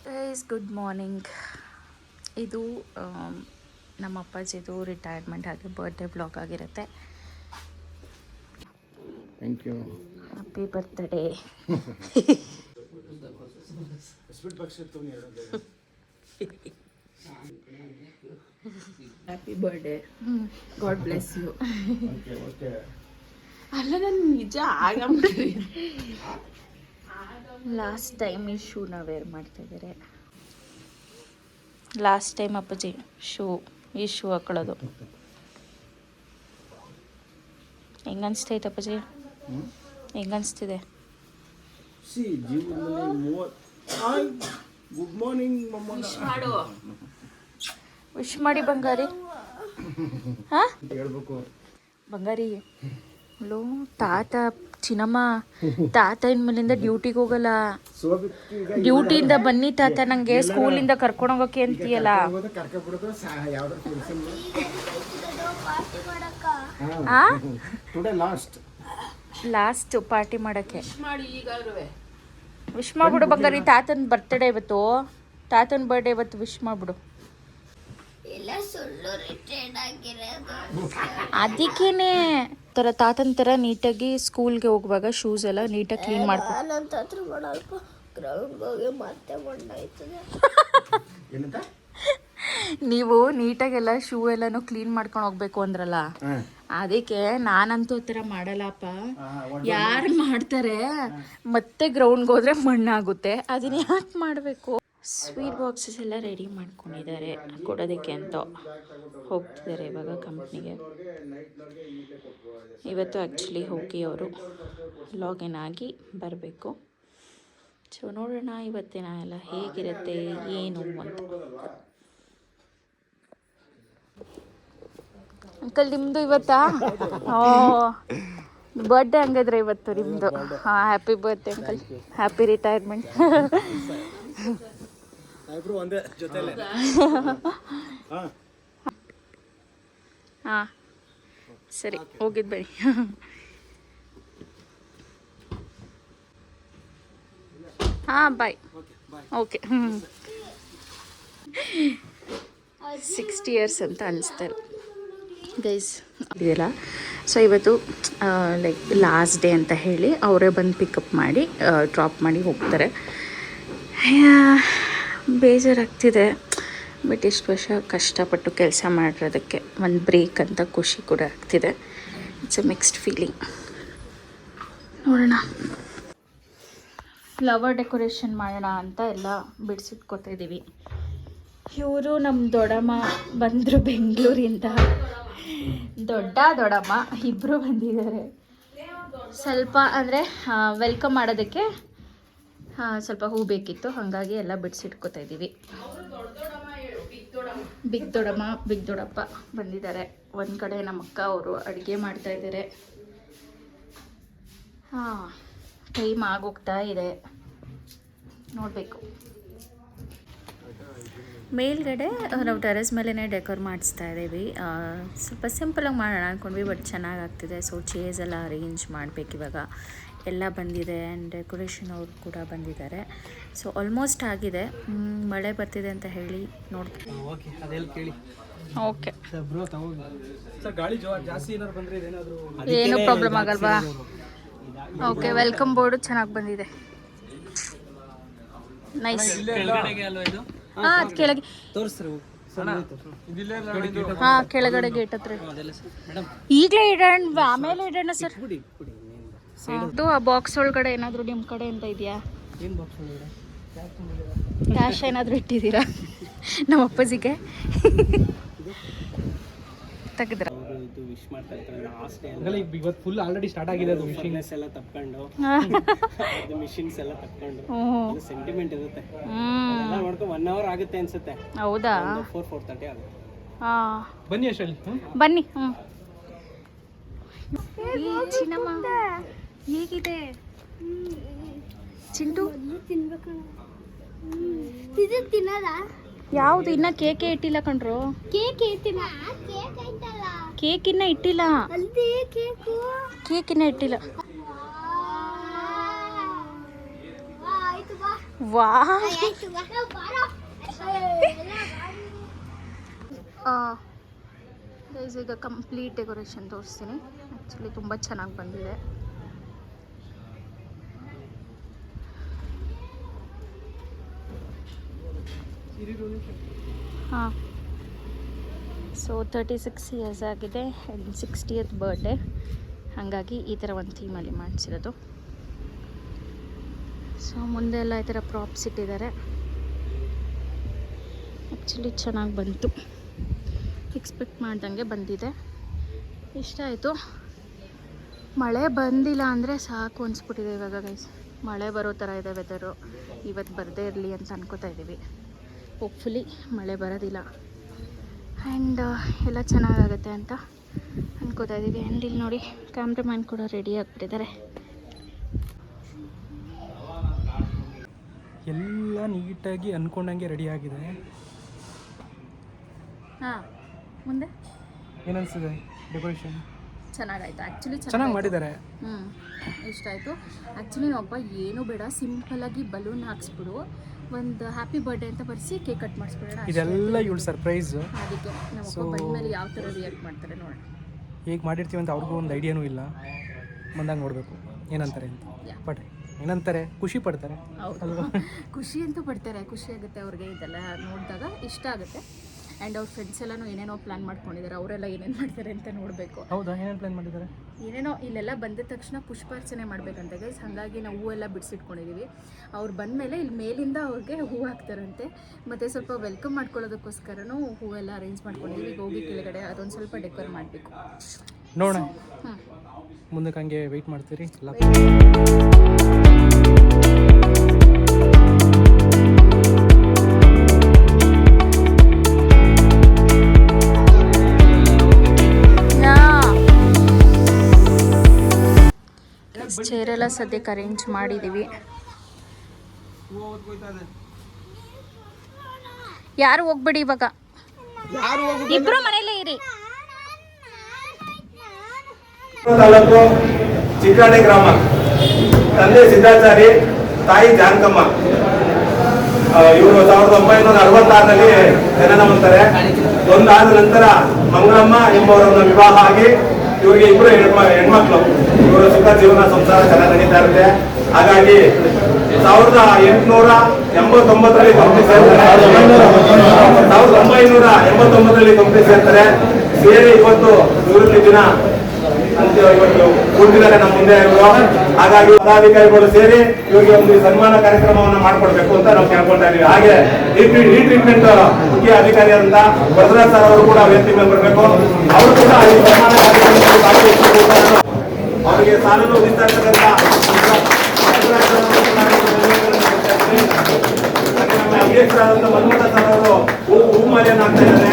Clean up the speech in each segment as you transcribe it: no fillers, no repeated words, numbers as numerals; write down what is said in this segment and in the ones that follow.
Guys good morning. ಇದು ನಮ್ಮ ಅಪ್ಪಾಜಿದು ರಿಟೈರ್ಮೆಂಟ್ ಆಗಿ ಬರ್ಡೇ ಬ್ಲಾಗ್ ಆಗಿರುತ್ತೆ. Thank you. Happy birthday. Happy birthday. God bless you. ಅಲ್ಲ ನಾನು ನಿಜ ಆಗಂಬಿಟ್ರಿ. ಲಾಸ್ಟ್ ಟೈಮ್ ಈ ಶೂನ ವೇರ್ ಮಾಡ್ತಾ ಇದ್ದಾರೆ. ಲಾಸ್ಟ್ ಟೈಮ್ ಅಪ್ಪಾಜಿ ಈ ಶೂ ಹಾಕೊಳ್ಳೋದು ಹೆಂಗನ್ಸ್ತೈತೆ ಅಪ್ಪಾಜಿ? ಹೆಂಗನ್ಸ್ತಿದೆ? ಗುಡ್ ಮಾರ್ನಿಂಗ್ ಮಾಡು. ವಿಶ್ ಮಾಡಿ ಬಂಗಾರಿ. ಹಾಂ ಹೇಳ್ಬೇಕು ಬಂಗಾರಿ. ಲೋ ತಾತ ಚಿನ್ನಮ್ಮ ತಾತ ಇನ್ಮೇಲಿಂದ ಡ್ಯೂಟಿಗೆ ಹೋಗಲ್ಲ. ಡ್ಯೂಟಿಯಿಂದ ಬನ್ನಿ ತಾತ ನಂಗೆ ಸ್ಕೂಲಿಂದ ಕರ್ಕೊಂಡು ಹೋಗೋಕೆ ಅಂತೀಯಲ್ಲ. ಲಾಸ್ಟ್ ಪಾರ್ಟಿ ಮಾಡೋಕ್ಕೆ ಮಾಡಿ ಈಗಾಗಲೇ ವಿಶ್ ಮಾಡ್ಬಿಡು ಬಂಗಾರಿ. ತಾತನ ಬರ್ತ್ಡೇ ಇವತ್ತು, ತಾತನ ಬರ್ಡೇ ಇವತ್ತು. ವಿಶ್ ಮಾಡ್ಬಿಡು. ಅದಕ್ಕೇನೆ ಥರ ತಾತನ ಥರ ನೀಟಾಗಿ ಸ್ಕೂಲ್ಗೆ ಹೋಗುವಾಗ ಶೂಸ್ ಎಲ್ಲ ನೀಟಾಗಿ ಕ್ಲೀನ್ ಮಾಡ್ಕೊ. ನೀವು ನೀಟಾಗೆಲ್ಲ ಶೂ ಎಲ್ಲನೂ ಕ್ಲೀನ್ ಮಾಡ್ಕೊಂಡು ಹೋಗ್ಬೇಕು ಅಂದ್ರಲ್ಲ, ಅದಕ್ಕೆ ನಾನಂತೂ ಆ ಥರ ಮಾಡಲ್ಲಪ್ಪ. ಯಾರು ಮಾಡ್ತಾರೆ ಮತ್ತೆ ಗ್ರೌಂಡ್ಗೆ ಹೋದ್ರೆ ಮಣ್ಣಾಗುತ್ತೆ. ಅದನ್ನ ಯಾಕೆ ಮಾಡಬೇಕು? ಸ್ವೀಟ್ ಬಾಕ್ಸಸ್ ಎಲ್ಲ ರೆಡಿ ಮಾಡ್ಕೊಂಡಿದ್ದಾರೆ ಕೊಡೋದಕ್ಕೆ ಅಂತ ಹೋಗ್ತಿದ್ದಾರೆ ಇವಾಗ ಕಂಪ್ನಿಗೆ. ಇವತ್ತು ಆ್ಯಕ್ಚುಲಿ ಹೋಗಿ ಅವರು ಲಾಗಿನ್ ಆಗಿ ಬರಬೇಕು. ಸೊ ನೋಡೋಣ ಇವತ್ತಿನ ಎಲ್ಲ ಹೇಗಿರುತ್ತೆ ಏನು ಅಂತ. ಅಂಕಲ್ ನಿಮ್ಮದು ಇವತ್ತಾ? ಓ ಬರ್ಡೇ ಹಂಗಾದ್ರೆ ಇವತ್ತು ನಿಮ್ಮದು. ಹಾಂ happy birthday uncle. Happy retirement. ಹಾಂ ಸರಿ ಹೋಗಿದ್ದು ಬನ್ನಿ. ಹಾಂ ಬಾಯ್. ಓಕೆ 60 years ಅಂತ ಅನಿಸ್ತಾರೆ ಗೈಸ್ ಇದೆಯಲ್ಲ. ಸೊ ಇವತ್ತು ಲೈಕ್ ಲಾಸ್ಟ್ ಡೇ ಅಂತ ಹೇಳಿ ಅವರೇ ಬಂದು ಪಿಕಪ್ ಮಾಡಿ ಡ್ರಾಪ್ ಮಾಡಿ ಹೋಗ್ತಾರೆ. ಬೇಜಾರಾಗ್ತಿದೆ, ಬಟ್ ಇಷ್ಟು ವರ್ಷ ಕಷ್ಟಪಟ್ಟು ಕೆಲಸ ಮಾಡಿರೋದಕ್ಕೆ ಒಂದು ಬ್ರೇಕ್ ಅಂತ ಖುಷಿ ಕೂಡ ಆಗ್ತಿದೆ. It's A mixed feeling. ನೋಡೋಣ ಫ್ಲವರ್ ಡೆಕೋರೇಷನ್ ಮಾಡೋಣ ಅಂತ ಎಲ್ಲ ಬಿಡಿಸಿಟ್ಕೊತಾ ಇದ್ದೀವಿ. ಇವರು ನಮ್ಮ ದೊಡ್ಡಮ್ಮ ಬಂದರು ಬೆಂಗಳೂರಿಂದ. ದೊಡ್ಡಮ್ಮ ಇಬ್ಬರು ಬಂದಿದ್ದಾರೆ. ಸ್ವಲ್ಪ ಅಂದರೆ ವೆಲ್ಕಮ್ ಮಾಡೋದಕ್ಕೆ ಸ್ವಲ್ಪ ಹೂ ಬೇಕಿತ್ತು, ಹಾಗಾಗಿ ಎಲ್ಲ ಬಿಡಿಸಿಟ್ಕೊತಾ ಇದ್ದೀವಿ. ಬಿಗ್ ದೊಡ್ಡಮ್ಮ ಬಿಗ್ ದೊಡ್ಡಪ್ಪ ಬಂದಿದ್ದಾರೆ. ಒಂದು ಕಡೆ ನಮ್ಮ ಅಕ್ಕ ಅವರು ಅಡುಗೆ ಮಾಡ್ತಾಯಿದ್ದಾರೆ. ಹಾಂ ಟೈಮ್ ಆಗೋಗ್ತಾ ಇದೆ, ನೋಡಬೇಕು. ಮೇಲ್ಗಡೆ ನಾವು ಟೆರೆಸ್ ಮೇಲೇ ಡೆಕೋರ್ ಮಾಡಿಸ್ತಾ ಇದ್ದೀವಿ. ಸ್ವಲ್ಪ ಸಿಂಪಲಾಗಿ ಮಾಡೋಣ ಅಂದ್ಕೊಂಡ್ವಿ, ಬಟ್ ಚೆನ್ನಾಗಾಗ್ತಿದೆ. ಸೊ ಚೇರ್ಸ್ ಎಲ್ಲ ಅರೇಂಜ್ ಮಾಡಬೇಕು ಇವಾಗ. ಎಲ್ಲ ಬಂದಿದೆ ಆ್ಯಂಡ್ ಡೆಕೋರೇಷನ್ ಅವರು ಕೂಡ ಬಂದಿದ್ದಾರೆ. ಸೊ ಆಲ್ಮೋಸ್ಟ್ ಆಗಿದೆ. ಮಳೆ ಬರ್ತಿದೆ ಅಂತ ಹೇಳಿ ನೋಡ್ತೀವಿ. ಓಕೆ ಏನು ಪ್ರಾಬ್ಲಮ್ ಆಗಲ್ವಾ? ಓಕೆ ವೆಲ್ಕಮ್ ಬೋರ್ಡು ಚೆನ್ನಾಗಿ ಬಂದಿದೆ. ನೈಸ್. ಹಾಂ ಅದು ಕೆಳಗೆ ಹಾಂ ಕೆಳಗಡೆ ಗೇಟ್ ಹತ್ರ ಈಗಲೇ ಇಡೋಣ, ಆಮೇಲೆ ಇಡೋಣ ಸರ್. ಅದು ಆ ಬಾಕ್ಸ್ ಒಳಗಡೆ ಏನಾದರೂ ನಿಮ್ಮ ಕಡೆ ಅಂತ ಇದೆಯಾ? ಕ್ಯಾಶ್ ಏನಾದರೂ ಇಟ್ಟಿದ್ದೀರಾ ನಮ್ಮ ಅಪ್ಪಾಜಿಗೆ? ತೆಗೆದ್ರ ವಿಶ್ ಮಾಡ್ತಾ ಇರ್ತಾರೆ. ಇವತ್ತು ಫುಲ್ ಆಲ್ರೆಡಿ ಸ್ಟಾರ್ಟ್ ಆಗಿದೆ. ಅದು ಮಿಷಿನ್ಸ್ ಎಲ್ಲ ತಪ್ಕೊಂಡು ಅದು ಮಿಷಿನ್ಸ್ ಎಲ್ಲ ತಪ್ಕೊಂಡು ಸೆಂಟಿಮೆಂಟ್ ಇರುತ್ತೆ. ಎಲ್ಲ ನೋಡ್ಕೊಂಡು 1 hour ಆಗುತ್ತೆ ಅನ್ಸುತ್ತೆ. ಹೌದಾ? 4:30 ಆಗುತ್ತೆ. ಹಾಂ ಬನ್ನಿ ಅಷ್ಟಲ್ಲಿ ಬನ್ನಿ. ಚಿನ್ನಮ್ಮ ಹೇಗಿದೆ ಚಿಂಟು? ಯಾವುದು ಇನ್ನ ಕೇಕೆ ಇಟ್ಟಿಲ್ಲ ಕಣ್ರು. ಕೇಕ್ ಇನ್ನ ಇಟ್ಟಿಲ್ಲ. ಕೇಕ್ ಇನ್ನ ಇಟ್ಟಿಲ್ಲ. ವಾ ಈಗ ಕಂಪ್ಲೀಟ್ ಡೆಕೋರೇಷನ್ ತೋರಿಸ್ತೀನಿ. ಆ್ಯಕ್ಚುಲಿ ತುಂಬ ಚೆನ್ನಾಗಿ ಬಂದಿದೆ. ಹಾಂ, ಸೊ 36 ಇಯರ್ಸ್ ಆಗಿದೆ ಆ್ಯಂಡ್ 60th ಬರ್ಡೇ, ಹಾಗಾಗಿ ಈ ಥರ ಒಂದು ಥೀಮಲ್ಲಿ ಮಾಡಿಸಿರೋದು. ಸೊ ಮುಂದೆ ಎಲ್ಲ ಈ ಥರ ಪ್ರಾಪ್ಸ್ ಇಟ್ಟಿದ್ದಾರೆ. ಆ್ಯಕ್ಚುಲಿ ಚೆನ್ನಾಗಿ ಬಂತು, ಎಕ್ಸ್ಪೆಕ್ಟ್ ಮಾಡ್ದಂಗೆ ಬಂದಿದೆ. ಇಷ್ಟ ಆಯಿತು. ಮಳೆ ಬಂದಿಲ್ಲ ಅಂದರೆ ಸಾಕು ಅನಿಸ್ಬಿಟ್ಟಿದೆ ಇವಾಗ ಗೈಸ್. ಮಳೆ ಬರೋ ಥರ ಇದೆ ವೆದರು. ಇವತ್ತು ಬರದೇ ಇರಲಿ ಅಂತ ಅನ್ಕೋತಾ ಇದ್ದೀವಿ. ಹೋಪ್ಫುಲಿ ಮಳೆ ಬರೋದಿಲ್ಲ ಆ್ಯಂಡ್ ಎಲ್ಲ ಚೆನ್ನಾಗಾಗುತ್ತೆ ಅಂತ ಅನ್ಕೋತಾ ಇದ್ದೀವಿ. ಆ್ಯಂಡ್ ಇಲ್ಲಿ ನೋಡಿ ಕ್ಯಾಮ್ರಾಮ್ಯಾನ್ ಕೂಡ ರೆಡಿ ಆಗಿಬಿಟ್ಟಿದ್ದಾರೆ. ಎಲ್ಲ ನೀಟಾಗಿ ಅಂದ್ಕೊಂಡಂಗೆ ರೆಡಿ ಆಗಿದೆ. ಹಾಂ, ಮುಂದೆ ಏನನ್ಸಿದೆ ಡೆಕೋರೇಷನ್? ಚೆನ್ನಾಗಾಯ್ತು. ಆ್ಯಕ್ಚುಲಿ ಚೆನ್ನಾಗಿ ಮಾಡಿದ್ದಾರೆ. ಇಷ್ಟ ಆಯಿತು. ಆ್ಯಕ್ಚುಲಿ ನಮ್ಮಪ್ಪ ಏನೂ ಬೇಡ, ಸಿಂಪಲ್ಲಾಗಿ ಬಲೂನ್ ಹಾಕ್ಸ್ಬಿಡು, ಒಂದು ಹ್ಯಾಪಿ ಬರ್ಡೇ ಅಂತ ಬರೆಸಿ ಕೇಕ್ ಕಟ್ ಮಾಡಿಸ್ಬಿಡೋಣ. ಇದೆಲ್ಲ ಇವಳು ಸರ್ಪ್ರೈಸ್. ಅದಕ್ಕೆ ನಮ್ಮಪ್ಪ ಬಂದಮೇಲೆ ಯಾವ ಥರ ರಿಯಾಕ್ಟ್ ಮಾಡ್ತಾರೆ ನೋಡೋಣ. ಹೇಗೆ ಮಾಡಿರ್ತೀವಿ ಅಂತ ಅವ್ರಿಗೂ ಒಂದು ಐಡಿಯಾನೂ ಇಲ್ಲ. ಬಂದಾಗ ನೋಡಬೇಕು ಏನಂತಾರೆ ಅಂತ. ಬಟ್ ಏನಂತಾರೆ, ಖುಷಿ ಪಡ್ತಾರೆ. ಹೌದು, ಖುಷಿ ಅಂತೂ ಪಡ್ತಾರೆ. ಖುಷಿ ಆಗುತ್ತೆ ಅವ್ರಿಗೆ ಇದೆಲ್ಲ ನೋಡಿದಾಗ, ಇಷ್ಟ ಆಗುತ್ತೆ. ಆ್ಯಂಡ್ ಅವ್ರ ಫ್ರೆಂಡ್ಸ್ ಎಲ್ಲನೂ ಏನೇನೋ ಪ್ಲ್ಯಾನ್ ಮಾಡ್ಕೊಂಡಿದ್ದಾರೆ. ಅವರೆಲ್ಲ ಏನೇನು ಮಾಡ್ತಾರೆ ಅಂತ ನೋಡಬೇಕು. ಹೌದಾ, ಏನೇನು ಪ್ಲ್ಯಾನ್ ಮಾಡಿದ್ದಾರೆ? ಏನೇನೋ ಇಲ್ಲೆಲ್ಲ ಬಂದ ತಕ್ಷಣ ಪುಷ್ಪಾರ್ಚನೆ ಮಾಡಬೇಕಂತ ಗೈಸ್. ಹಾಗಾಗಿ ನಾವು ಹೂವೆಲ್ಲ ಬಿಡಿಸಿಟ್ಕೊಂಡಿದ್ದೀವಿ. ಅವ್ರು ಬಂದಮೇಲೆ ಇಲ್ಲಿ ಮೇಲಿಂದ ಅವ್ರಿಗೆ ಹೂವು ಹಾಕ್ತಾರಂತೆ. ಮತ್ತು ಸ್ವಲ್ಪ ವೆಲ್ಕಮ್ ಮಾಡ್ಕೊಳ್ಳೋದಕ್ಕೋಸ್ಕರನೂ ಹೂವೆಲ್ಲ ಅರೇಂಜ್ ಮಾಡ್ಕೊಂಡಿದ್ದೀವಿ. ಈಗ ಹೋಗಿ ಕೆಳಗಡೆ ಅದೊಂದು ಸ್ವಲ್ಪ ಡೆಕೋರ್ ಮಾಡಬೇಕು. ನೋಡೋಣ, ಮುಂದಕ್ಕೆ ಹಂಗೆ ವೆಯ್ಟ್ ಮಾಡ್ತೀರಿ ಎಲ್ಲ. ಚೇರೆಲ್ಲ ಸದ್ಯಕ್ಕೆ ಅರೇಂಜ್ ಮಾಡಿದ್ದೀವಿ. ಯಾರು ಹೋಗ್ಬೇಡಿ ಇವಾಗ, ಇಬ್ರು ಮನೇಲೇ ಇರಿ. ತಾಲೂಕು ಚಿಕ್ಕಾಣೆ ಗ್ರಾಮ. ತಂದೆ ಸಿದ್ಧಾಚಾರಿ, ತಾಯಿ ಜಾನಕಮ್ಮ. ಇವರು 1966ರಲ್ಲಿ ಜನನ ಹೊಂದ್ತಾರೆ. ಒಂದಾದ ನಂತರ ಮಂಗಳಮ್ಮ ಎಂಬವರನ್ನ ವಿವಾಹ ಆಗಿ ಇವರಿಗೆ ಇಬ್ಬರು ಹೆಣ್ಮಕ್ಳು. ಇವರು ಸುಖ ಜೀವನ ಸಂಸಾರ ಚೆನ್ನಾಗಿ ನಡೀತಾ ಇರುತ್ತೆ. ಹಾಗಾಗಿ 1889ರಲ್ಲಿ ಕಂಪ್ನಿ ಸೇರ್ತಾರೆ. 1989ರಲ್ಲಿ ಕಂಪ್ನಿ ಸೇರ್ತಾರೆ. ಸೇರಿ ಇವತ್ತು ನಿವೃತ್ತಿ ದಿನ ಅಂತ ಇವತ್ತು ಕೂತಿದ್ದಾರೆ ನಮ್ಮ ಮುಂದೆ ಇವರು. ಹಾಗಾಗಿ ಪದಾಧಿಕಾರಿಗಳು ಸೇರಿ ಇವರಿಗೆ ಒಂದು ಸನ್ಮಾನ ಕಾರ್ಯಕ್ರಮವನ್ನು ಮಾಡಿಕೊಡ್ಬೇಕು ಅಂತ ನಾವು ಕೇಳ್ಕೊಳ್ತಾ ಇದೀವಿ. ಹಾಗೆ ಈ ಟ್ರೀಟ್ಮೆಂಟ್ ಮುಖ್ಯ ಅಧಿಕಾರಿಯಾದಂತ ವರದರಾಜ್ ಸರ್ ಅವರು ಕೂಡ ವೇದಿಕೆ ಮೇಲೆ ಬರಬೇಕು. ಅವರು ಕೂಡ ಈ ಸನ್ಮಾನ ಕಾರ್ಯಕ್ರಮದಲ್ಲಿ ಭಾಗವಹಿಸಬೇಕು. ಅವರಿಗೆ ಸಾಲನ್ನು ಹೊಂದಿಸ್ತಾ ಇರ್ತಕ್ಕಂಥ ನಮ್ಮ ಅಧ್ಯಕ್ಷರಾದಂಥ ಮನ್ಮಥ ಸರ್ ಅವರು ಹೂಮಾಲೆಯನ್ನು ಹಾಕ್ತಾ ಇದ್ದಾರೆ.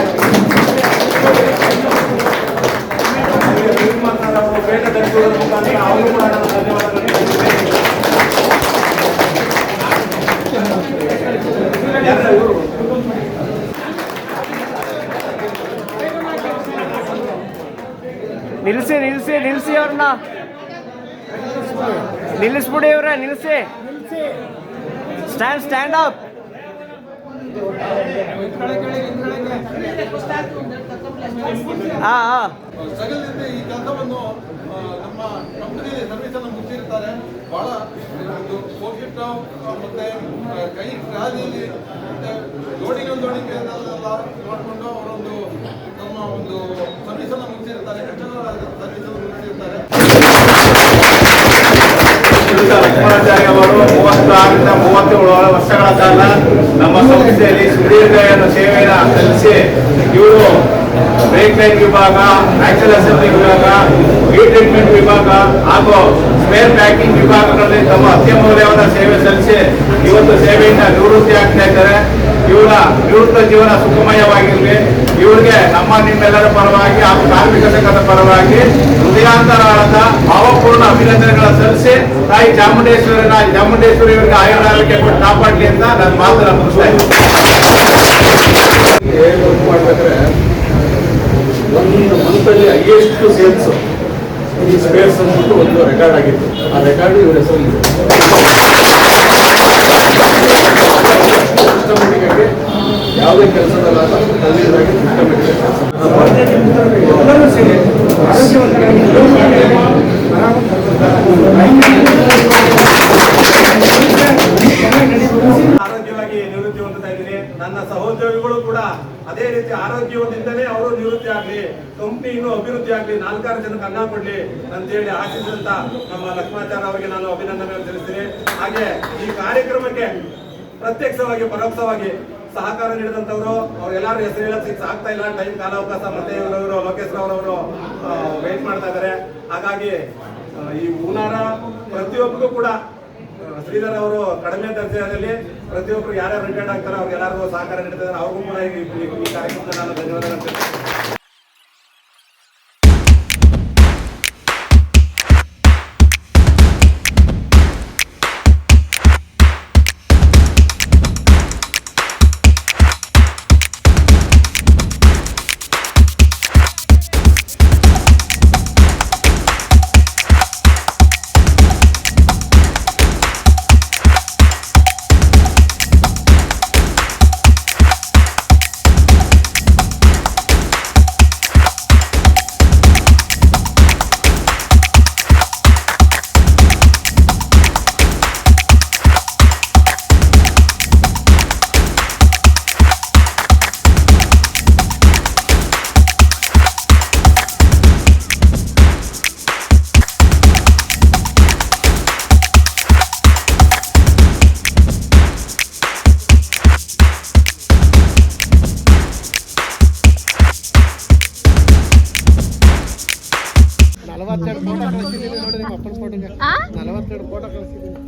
ಅವರು ಬೇಟ ಧರಿಸುವುದರ ಮುಖಾಂತರ ಅವರು ಕೂಡ ನಾನು ಧನ್ಯವಾದಗಳು ಹೇಳ್ತಿದ್ದೇನೆ. ನಿಲ್ಲಿಸಿ ನಿಲ್ಲಿಸಿ ನಿಲ್ಲಿಸಿ ಅವ್ರನ್ನ ನಿಲ್ಲಿಸ್ಬಿಡಿ, ಇವ್ರ ನಿಲ್ಲಿಸಿ. Stand up. ಜಗಲಿಂದ ಈ ಕೆಲಸವನ್ನು ನಮ್ಮ ಕಂಪನಿಯಲ್ಲಿ ಸರ್ವಿಸ್ ಅನ್ನು ಮುಗಿಸಿರ್ತಾರೆ. ಬಹಳ ಒಂದು ಕೋಶಿಟ್ ಮತ್ತೆ ಕೈ ರಾಜಿಯಲ್ಲಿ ಮತ್ತೆ ಲೋಡಿಂಗ್ ಮಾಡಿಕೊಂಡು ಅವರೊಂದು ನಮ್ಮ ಒಂದು ಸರ್ವಿಸ್ ಅನ್ನು ಮುಗಿಸಿರ್ತಾರೆ. ಕಸ್ಟಮರ್ ಸರ್ವಿಸ್ ಅನ್ನು ಮುಗಿಸಿರ್ತಾರೆ. ಲಕ್ಷ್ಮಣಾಚಾರ್ಯ ಅವರು 36ರಿಂದ 37 ವರ್ಷಗಳ ಕಾಲ ನಮ್ಮ ಸಂಸ್ಥೆಯಲ್ಲಿ ಸುದೀರ್ಘ ಸೇವೆಯನ್ನು ಸಲ್ಲಿಸಿ ಇವರು ಬ್ರೇಕ್ ಲೈನ್ ವಿಭಾಗ, ನ್ಯಾಚುರಲ್ ಅಸೆಂಬ್ಲಿ ವಿಭಾಗ, ಹೀಟ್ ಟ್ರೀಟ್ಮೆಂಟ್ ವಿಭಾಗ ಹಾಗೂ ಸ್ಪೇರ್ ಪ್ಯಾಕಿಂಗ್ ವಿಭಾಗಗಳಲ್ಲಿ ತಮ್ಮ ಅತ್ಯಮೂಲ್ಯವಾದ ಸೇವೆ ಸಲ್ಲಿಸಿ ಇವತ್ತು ಸೇವೆಯಿಂದ ನಿವೃತ್ತಿ ಆಗ್ತಾ ಇದ್ದಾರೆ. ಇವರ ನಿವೃತ್ತ ಜೀವನ ಸುಖಮಯವಾಗಿರಲಿ. ಇವರಿಗೆ ನಮ್ಮ ನಿಮ್ಮೆಲ್ಲರ ಪರವಾಗಿ ಹಾಗೂ ಕಾರ್ಮಿಕ ಸಂಘದ ಪರವಾಗಿ ಹೃದಯಾಂತರಾಳದ ಭಾವಪೂರ್ಣ ಅಭಿನಂದನೆಗಳ ಸಲ್ಲಿಸಿ ತಾಯಿ ಚಾಮುಂಡೇಶ್ವರಿ ಇವರಿಗೆ ಆಯುರ್ವೇದಕ್ಕೆ ಕೊಟ್ಟು ಕಾಪಾಡಲಿ ಅಂತ ನನ್ನ ಮಾತನ್ನು ಮುಗಿಸ್ತಾ ಇದ್ದೀನಿ. ಮಾಡ್ಬೇಕಾದ್ರೆ ಒಂದು ಮಂತಲ್ಲಿ ಹೈಯೆಸ್ಟ್ ಸೇಲ್ಸ್ ಈ ಸ್ಪೇರ್ಸ್ ಅಂದ್ಬಿಟ್ಟು ಒಂದು ರೆಕಾರ್ಡ್ ಆಗಿತ್ತು. ಆ ರೆಕಾರ್ಡ್ ಇವ್ರ ಹೆಸರಲ್ಲಿ ಯಾವುದೇ ಕೆಲಸದಲ್ಲಾದ ತಲೆಯದಾಗಿ ಆರೋಗ್ಯವಾಗಿ ನಿವೃತ್ತಿ ಹೊಂದುತ್ತಾ ಇದ್ದೀನಿ. ನನ್ನ ಸಹೋದ್ಯೋಗಿಗಳು ಕೂಡ ಅದೇ ರೀತಿ ಆರೋಗ್ಯದಿಂದಲೇ ಅವರು ನಿವೃತ್ತಿ ಆಗಲಿ, ಕಂಪನಿ ಇನ್ನೂ ಅಭಿವೃದ್ಧಿ ಆಗಲಿ, 4-6 ಜನಕ್ಕೆ ಅನ್ನ ಕೊಡ್ಲಿ ಅಂತೇಳಿ ಆಶಿಸಿದಂತ ನಮ್ಮ ಲಕ್ಷ್ಮಣಾಚಾರ್ಯ ಅವರಿಗೆ ನಾನು ಅಭಿನಂದನೆ ತಿಳಿಸ್ತೀನಿ. ಹಾಗೆ ಈ ಕಾರ್ಯಕ್ರಮಕ್ಕೆ ಪ್ರತ್ಯಕ್ಷವಾಗಿ ಪರೋಕ್ಷವಾಗಿ ಸಹಕಾರ ನೀಡಿದಂತವರು ಅವ್ರೆಲ್ಲರೂ ಹೆಸರು ಹೇಳಕ್ಕೆ ಸಾಕ್ತಾ ಇಲ್ಲ, ಟೈಮ್ ಕಾಲಾವಕಾಶ ಮತ್ತೆ ಇವರವರು ಲೋಕೇಶ್ವರ ಅವರವರು ವೇಟ್ ಮಾಡ್ತಾ ಇದ್ದಾರೆ. ಹಾಗಾಗಿ ಈ ಹೂನಾರ ಪ್ರತಿಯೊಬ್ಬರಿಗೂ ಕೂಡ ಶ್ರೀಧರ್ ಅವರು ಕಡಿಮೆ ದರ್ಜೆಯಲ್ಲಿ ಪ್ರತಿಯೊಬ್ಬರು ಯಾರ್ಯಾರು ರಿಟೈರ್ಡ್ ಆಗ್ತಾರೆ ಅವ್ರಿಗೆಲ್ಲರಿಗೂ ಸಹಕಾರ ನೀಡ್ತಿದ್ದಾರೆ. ಅವ್ರಿಗೂ ಕೂಡ ಈ ಕಾರ್ಯಕ್ರಮದಲ್ಲಿ ನಾನು ಧನ್ಯವಾದ ಹೇಳ್ತೀನಿ.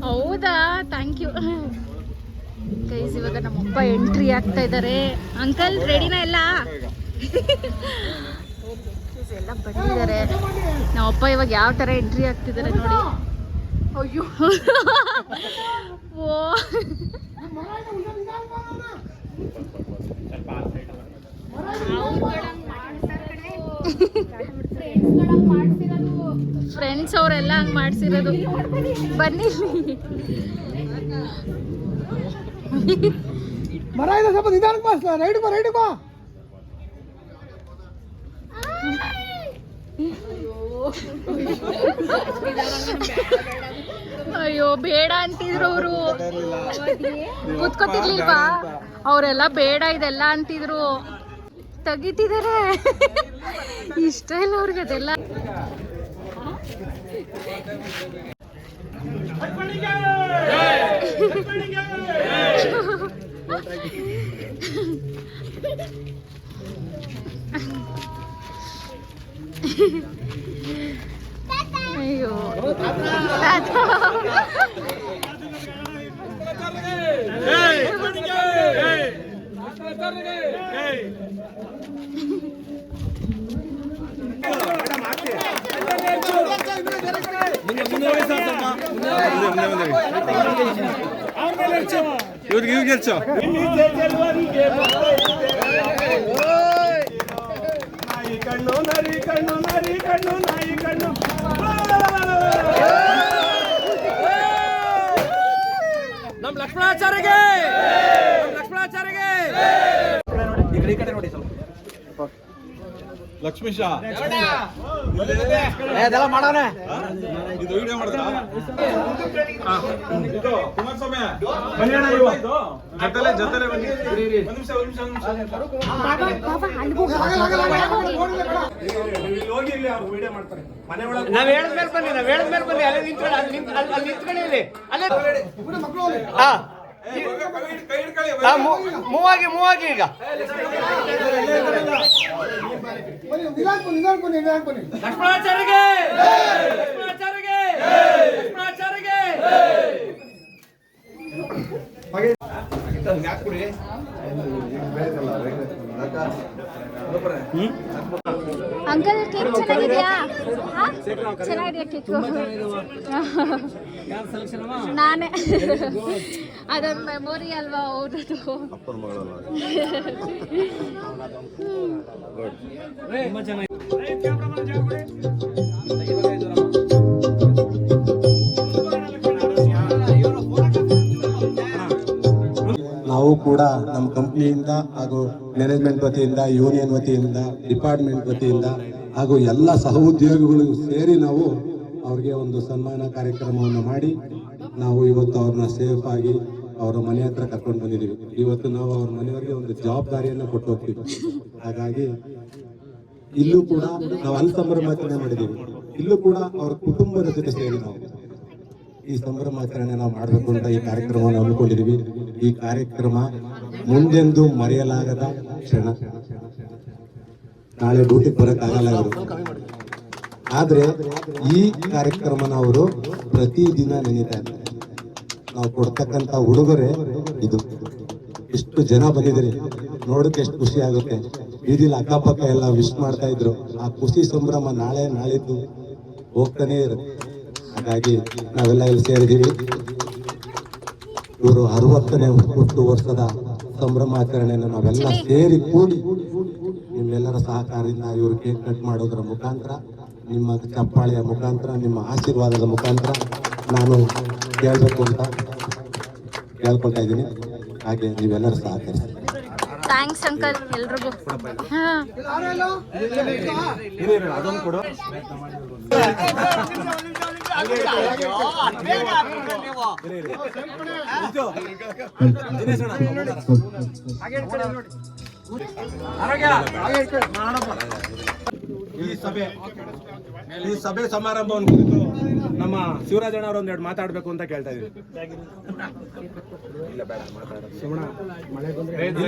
ಹೌದಾ, ಥ್ಯಾಂಕ್ ಯು ಗೈಸ್. ಇವಾಗ ನಮ್ಮಪ್ಪ ಎಂಟ್ರಿ ಆಗ್ತಾ ಇದ್ದಾರೆ. ಅಂಕಲ್ ರೆಡಿನಾ ಎಲ್ಲ? ಎಲ್ಲ ಬಂದಿದ್ದಾರೆ. ನಮ್ಮಪ್ಪ ಇವಾಗ ಯಾವ ತರ ಎಂಟ್ರಿ ಆಗ್ತಿದ್ದಾರೆ ನೋಡಿ. ಅಯ್ಯೋ ಓ ಫ್ರೆಂಡ್ಸ್ ಅವರೆಲ್ಲ ಹಂಗ್ ಮಾಡ್ಸಿರೋದು. ಬನ್ನಿ ಮರ ಇದೆ, ಸ್ವಲ್ಪ ನಿಧಾನಕ್ಕೆ ಬಾ, ರೈಟ್ ಬಾ. ಅಯ್ಯೋ ಬೇಡ ಅಂತಿದ್ರು ಅವರು. ಕೂತ್ಕೊತಿರ್ಲಿಲ್ವಾ? ಅವರೆಲ್ಲ ಬೇಡ ಇದೆಲ್ಲ ಅಂತಿದ್ರು, ತೆಗಿತಿದ್ದಾರೆ. ಇಷ್ಟ ಇಲ್ಲ ಅವ್ರಿಗೆ ಅದೆಲ್ಲ. ಅಯ್ಯೋ ಇವ್ರಿಗೆ ಗೆಲ್ಸೋ. ನಾಯಿ ಕಣ್ಣು ನರಿ ಕಣ್ಣು ನರಿ ಕಣ್ಣು ನಾಯಿ ಕಣ್ಣು. ನಮ್ ಲಕ್ಷ್ಮಣಾಚಾರ್ಯಗೆ ಈ ಕಡೆ ನೋಡಿ ಸ್ವಲ್ಪ. ಲಕ್ಷ್ಮೀಶ ಅದೆಲ್ಲ ಮಾಡೋಣ. ಇದು ವಿಡಿಯೋ ಮಾಡಿದ್ರ ಇದು ಕುಮಾರಸ್ವಾಮಿ ಜೊತೆಲೆ ಬನ್ನಿ. ಒಂದ್ ನಿಮಿಷ ಹೋಗಿ ಇಲ್ಲಿ ಅವ್ರು ವಿಡಿಯೋ ಮಾಡ್ತಾರೆ ಮನೆ ಒಳಗೆ. ನಾವ್ ಹೇಳಿದ್ಮೇಲೆ ಬನ್ನಿ ಅಲ್ಲೇ ನಿಂತ್ಕೊಳ್ಳಿ. ಅಲ್ಲಿ ನಿಂತ್ಕೊಳ್ಳಿ ಇಲ್ಲಿ. ಅಲ್ಲೇ ಕೈ ಹಿಡ್ಕೊಳ್ಳಿ. ಮೂವಾಗಿ ಈಗ ಲಕ್ಷ್ಮಣಾಚಾರ್ಯಗೆ ಅಂಕಲ್ ಕೇಕ್ ಚೆನ್ನಾಗಿದೆಯಾ? ಚೆನ್ನಾಗಿದೆಯಾ ಕೇಕು? ನಾನೇ. ಅದೊಂದು ಮೆಮೊರಿ ಅಲ್ವಾ ಅವ್ರದ್ದು. ತುಂಬಾ ಚೆನ್ನಾಗಿ. ನಾವು ಕೂಡ ನಮ್ಮ ಕಂಪ್ನಿಯಿಂದ ಹಾಗೂ ಮ್ಯಾನೇಜ್ಮೆಂಟ್ ವತಿಯಿಂದ, ಯೂನಿಯನ್ ವತಿಯಿಂದ, ಡಿಪಾರ್ಟ್ಮೆಂಟ್ ವತಿಯಿಂದ ಹಾಗೂ ಎಲ್ಲ ಸಹೋದ್ಯೋಗಿಗಳು ಸೇರಿ ನಾವು ಅವ್ರಿಗೆ ಒಂದು ಸನ್ಮಾನ ಕಾರ್ಯಕ್ರಮವನ್ನು ಮಾಡಿ ನಾವು ಇವತ್ತು ಅವ್ರನ್ನ ಸೇಫ್ ಆಗಿ ಅವರ ಮನೆ ಹತ್ರ ಕರ್ಕೊಂಡು ಬಂದಿದ್ದೀವಿ. ಇವತ್ತು ನಾವು ಅವ್ರ ಮನೆಯವರಿಗೆ ಒಂದು ಜವಾಬ್ದಾರಿಯನ್ನು ಕೊಟ್ಟು ಹೋಗ್ತೀವಿ. ಹಾಗಾಗಿ ಇಲ್ಲೂ ಕೂಡ ನಾವು ಅಲ್ಲಿ ಸಂಭ್ರಮಾಚರಣೆ ಮಾಡಿದ್ದೀವಿ. ಇಲ್ಲೂ ಕೂಡ ಅವ್ರ ಕುಟುಂಬದ ಜೊತೆ ಸೇರಿ ನಾವು ಈ ಸಂಭ್ರಮಾಚರಣೆ ನಾವು ಮಾಡಬೇಕು ಅಂತ ಈ ಕಾರ್ಯಕ್ರಮವನ್ನು ಹಮ್ಮಿಕೊಂಡಿದ್ದೀವಿ. ಈ ಕಾರ್ಯಕ್ರಮ ಮುಂದೆಂದು ಮರೆಯಲಾಗದ ಕ್ಷಣ. ನಾಳೆ ಡ್ಯೂಟಿಗೆ ಬರೋಕ್ಕಾಗಲ್ಲ ಅವರು, ಆದ್ರೆ ಈ ಕಾರ್ಯಕ್ರಮನ ಅವರು ಪ್ರತಿದಿನ ನೆನೀತಾ ಇದ್ದಾರೆ. ನಾವು ಕೊಡ್ತಕ್ಕಂಥ ಉಡುಗೊರೆ ಇದು. ಎಷ್ಟು ಜನ ಬಂದಿದ್ದೀರಿ ನೋಡಕ್ಕೆ ಎಷ್ಟು ಖುಷಿ ಆಗುತ್ತೆ. ಬೀದಿಲಿ ಅಕ್ಕಪಕ್ಕ ಎಲ್ಲ ವಿಶ್ ಮಾಡ್ತಾ ಇದ್ರು. ಆ ಖುಷಿ ಸಂಭ್ರಮ ನಾಳೆ ನಾಳಿದ್ದು ಹೋಗ್ತಾನೆ ಇರುತ್ತೆ. ಹಾಗಾಗಿ ನಾವೆಲ್ಲ ಇಲ್ಲಿ ಸೇರಿದ್ದೀವಿ. ಇವರು 60ನೇ ಹುಟ್ಟು ವರ್ಷದ ಸಂಭ್ರಮಾಚರಣೆಯನ್ನು ನಾವೆಲ್ಲ ಸೇರಿ ಕೂಡಿ ನಿಮ್ಮೆಲ್ಲರ ಸಹಕಾರದಿಂದ ಇವರು ಕೇಕ್ ಕಟ್ ಮಾಡೋದರ ಮುಖಾಂತರ, ನಿಮ್ಮ ಚಪ್ಪಾಳೆಯ ಮುಖಾಂತರ, ನಿಮ್ಮ ಆಶೀರ್ವಾದದ ಮುಖಾಂತರ ನಾನು ಕೇಳಬೇಕು ಅಂತ ಕೇಳ್ಕೊಳ್ತಾ ಇದ್ದೀನಿ. ಹಾಗೆ ನೀವೆಲ್ಲರೂ ಸಹಕರಿಸಿ. ಥ್ಯಾಂಕ್ಸ್ ಅಂಕಲ್ ಎಲ್ರಿಗೂ. ಅದೊಂದು ಕೊಡು. ಈ ಸಭೆ ಸಮಾರಂಭವನ್ನು ಕುರಿತು ನಮ್ಮ ಶಿವರಾಜಣ್ಣ ಅವರು ಒಂದೆರಡು ಮಾತಾಡಬೇಕು ಅಂತ ಕೇಳ್ತಾ ಇದ್ದೀವಿ.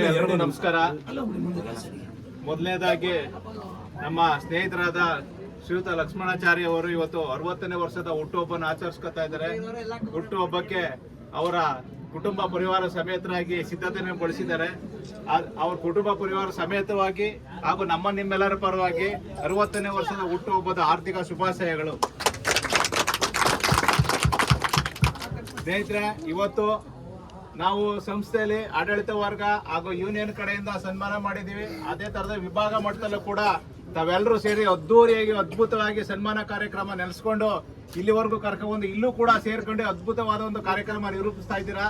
ಎಲ್ಲರಿಗೂ ನಮಸ್ಕಾರ. ಮೊದಲನೇದಾಗಿ ನಮ್ಮ ಸ್ನೇಹಿತರಾದ ಶ್ರೀಯುತ ಲಕ್ಷ್ಮಣಾಚಾರ್ಯ ಅವರು ಇವತ್ತು 60ನೇ ವರ್ಷದ ಹುಟ್ಟುಹಬ್ಬವನ್ನು ಆಚರಿಸ್ಕೊತಾ ಇದ್ದಾರೆ. ಹುಟ್ಟುಹಬ್ಬಕ್ಕೆ ಅವರ ಕುಟುಂಬ ಪರಿವಾರ ಸಮೇತರಾಗಿ ಸಿದ್ಧತೆಯನ್ನು ಗೊಳಿಸಿದ್ದಾರೆ. ಅವ್ರ ಕುಟುಂಬ ಪರಿವಾರ ಸಮೇತವಾಗಿ ಹಾಗೂ ನಿಮ್ಮೆಲ್ಲರ ಪರವಾಗಿ 60ನೇ ವರ್ಷದ ಹುಟ್ಟುಹಬ್ಬದ ಆರ್ಥಿಕ ಶುಭಾಶಯಗಳು. ಸ್ನೇಹಿತರೆ, ಇವತ್ತು ನಾವು ಸಂಸ್ಥೆಯಲ್ಲಿ ಆಡಳಿತ ವರ್ಗ ಹಾಗೂ ಯೂನಿಯನ್ ಕಡೆಯಿಂದ ಸನ್ಮಾನ ಮಾಡಿದ್ದೀವಿ. ಅದೇ ತರದ ವಿಭಾಗ ಮಟ್ಟದಲ್ಲೂ ಕೂಡ ತಾವೆಲ್ಲರೂ ಸೇರಿ ಅದ್ದೂರಿಯಾಗಿ ಅದ್ಭುತವಾಗಿ ಸನ್ಮಾನ ಕಾರ್ಯಕ್ರಮ ನೆಲೆಸ್ಕೊಂಡು ಇಲ್ಲಿವರೆಗೂ ಕರ್ಕೊಂಡು ಇಲ್ಲೂ ಕೂಡ ಸೇರ್ಕೊಂಡು ಅದ್ಭುತವಾದ ಒಂದು ಕಾರ್ಯಕ್ರಮ ನಿರೂಪಿಸ್ತಾ ಇದ್ದೀರಾ.